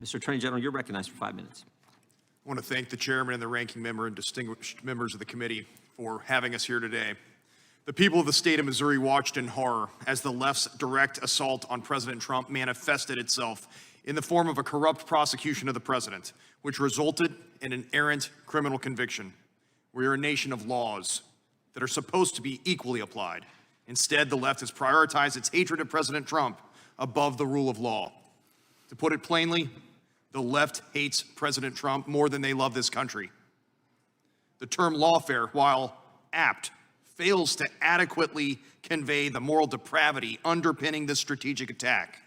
Mr. Attorney General, you're recognized for 5 minutes. I want to thank the chairman and the ranking member and distinguished members of the committee for having us here today. The people of the state of Missouri watched in horror as the left's direct assault on President Trump manifested itself in the form of a corrupt prosecution of the president, which resulted in an errant criminal conviction. We are a nation of laws that are supposed to be equally applied. Instead, the left has prioritized its hatred of President Trump above the rule of law. To put it plainly, the left hates President Trump more than they love this country. The term lawfare, while apt, fails to adequately convey the moral depravity underpinning this strategic attack.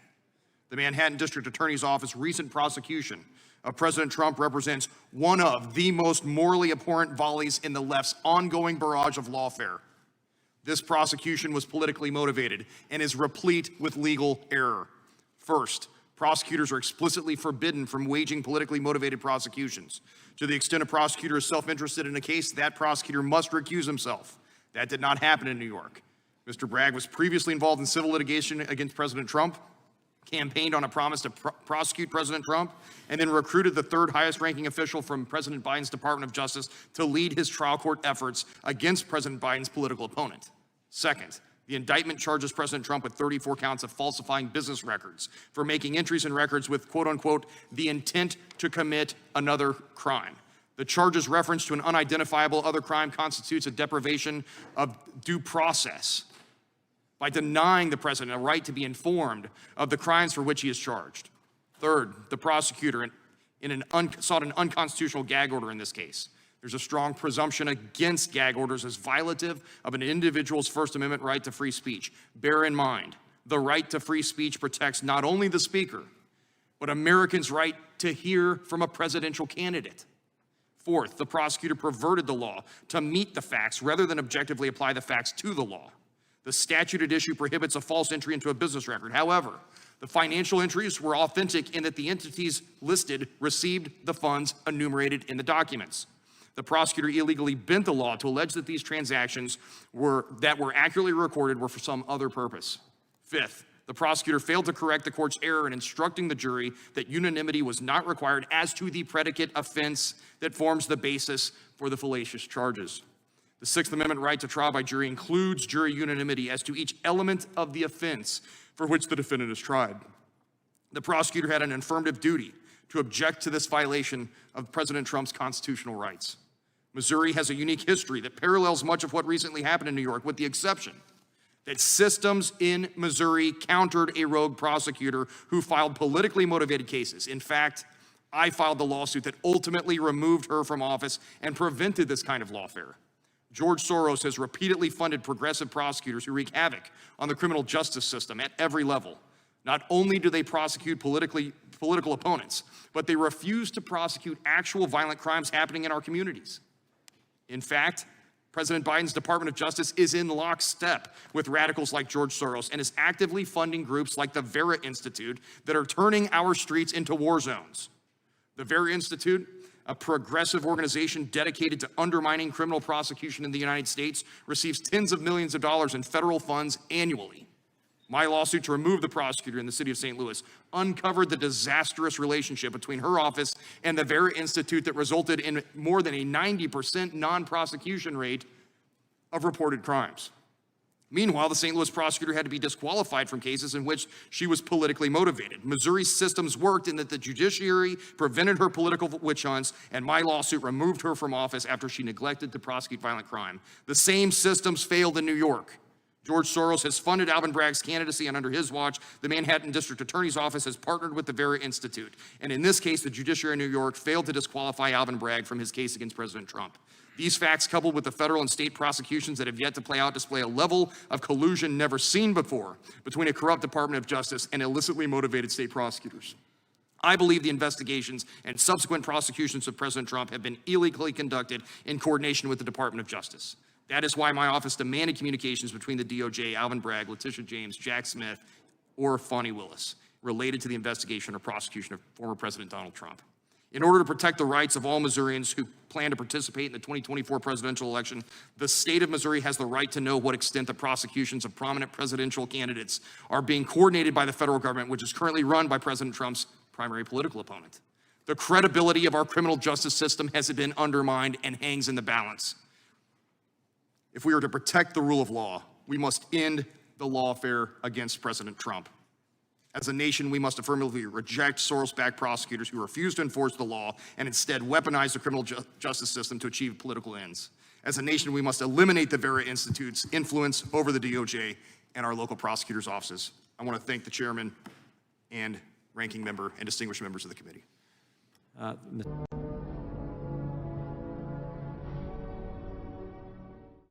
The Manhattan District Attorney's Office recent prosecution of President Trump represents one of the most morally abhorrent volleys in the left's ongoing barrage of lawfare. This prosecution was politically motivated and is replete with legal error. First, prosecutors are explicitly forbidden from waging politically motivated prosecutions. To the extent a prosecutor is self-interested in a case, that prosecutor must recuse himself. That did not happen in New York. Mr. Bragg was previously involved in civil litigation against President Trump, campaigned on a promise to prosecute President Trump, and then recruited the third highest ranking official from President Biden's Department of Justice to lead his trial court efforts against President Biden's political opponent. Second, the indictment charges President Trump with 34 counts of falsifying business records for making entries in records with, quote unquote, the intent to commit another crime. The charge's reference to an unidentifiable other crime constitutes a deprivation of due process by denying the president a right to be informed of the crimes for which he is charged. Third, the prosecutor sought an unconstitutional gag order in this case. There's a strong presumption against gag orders as violative of an individual's First Amendment right to free speech. Bear in mind, the right to free speech protects not only the speaker, but Americans' right to hear from a presidential candidate. Fourth, the prosecutor perverted the law to meet the facts rather than objectively apply the facts to the law. The statute at issue prohibits a false entry into a business record. However, the financial entries were authentic in that the entities listed received the funds enumerated in the documents. The prosecutor illegally bent the law to allege that these transactions that were accurately recorded were for some other purpose. Fifth, the prosecutor failed to correct the court's error in instructing the jury that unanimity was not required as to the predicate offense that forms the basis for the fallacious charges. The Sixth Amendment right to trial by jury includes jury unanimity as to each element of the offense for which the defendant is tried. The prosecutor had an affirmative duty to object to this violation of President Trump's constitutional rights. Missouri has a unique history that parallels much of what recently happened in New York, with the exception that systems in Missouri countered a rogue prosecutor who filed politically motivated cases. In fact, I filed the lawsuit that ultimately removed her from office and prevented this kind of lawfare. George Soros has repeatedly funded progressive prosecutors who wreak havoc on the criminal justice system at every level. Not only do they prosecute political opponents, but they refuse to prosecute actual violent crimes happening in our communities. In fact, President Biden's Department of Justice is in lockstep with radicals like George Soros and is actively funding groups like the Vera Institute that are turning our streets into war zones. The Vera Institute, a progressive organization dedicated to undermining criminal prosecution in the United States, receives tens of millions of dollars in federal funds annually. My lawsuit to remove the prosecutor in the city of St. Louis uncovered the disastrous relationship between her office and the Vera Institute that resulted in more than a 90% non-prosecution rate of reported crimes. Meanwhile, the St. Louis prosecutor had to be disqualified from cases in which she was politically motivated. Missouri's systems worked in that the judiciary prevented her political witch hunts, and my lawsuit removed her from office after she neglected to prosecute violent crime. The same systems failed in New York. George Soros has funded Alvin Bragg's candidacy, and under his watch, the Manhattan District Attorney's Office has partnered with the Vera Institute. And in this case, the judiciary in New York failed to disqualify Alvin Bragg from his case against President Trump. These facts, coupled with the federal and state prosecutions that have yet to play out, display a level of collusion never seen before between a corrupt Department of Justice and illicitly motivated state prosecutors. I believe the investigations and subsequent prosecutions of President Trump have been illegally conducted in coordination with the Department of Justice. That is why my office demanded communications between the DOJ, Alvin Bragg, Letitia James, Jack Smith, or Fani Willis related to the investigation or prosecution of former President Donald Trump. In order to protect the rights of all Missourians who plan to participate in the 2024 presidential election, the state of Missouri has the right to know what extent the prosecutions of prominent presidential candidates are being coordinated by the federal government, which is currently run by President Trump's primary political opponent. The credibility of our criminal justice system has been undermined and hangs in the balance. If we are to protect the rule of law, we must end the lawfare against President Trump. As a nation, we must affirmatively reject Soros-backed prosecutors who refuse to enforce the law and instead weaponize the criminal justice system to achieve political ends. As a nation, we must eliminate the Vera Institute's influence over the DOJ and our local prosecutors' offices. I want to thank the chairman and ranking member and distinguished members of the committee.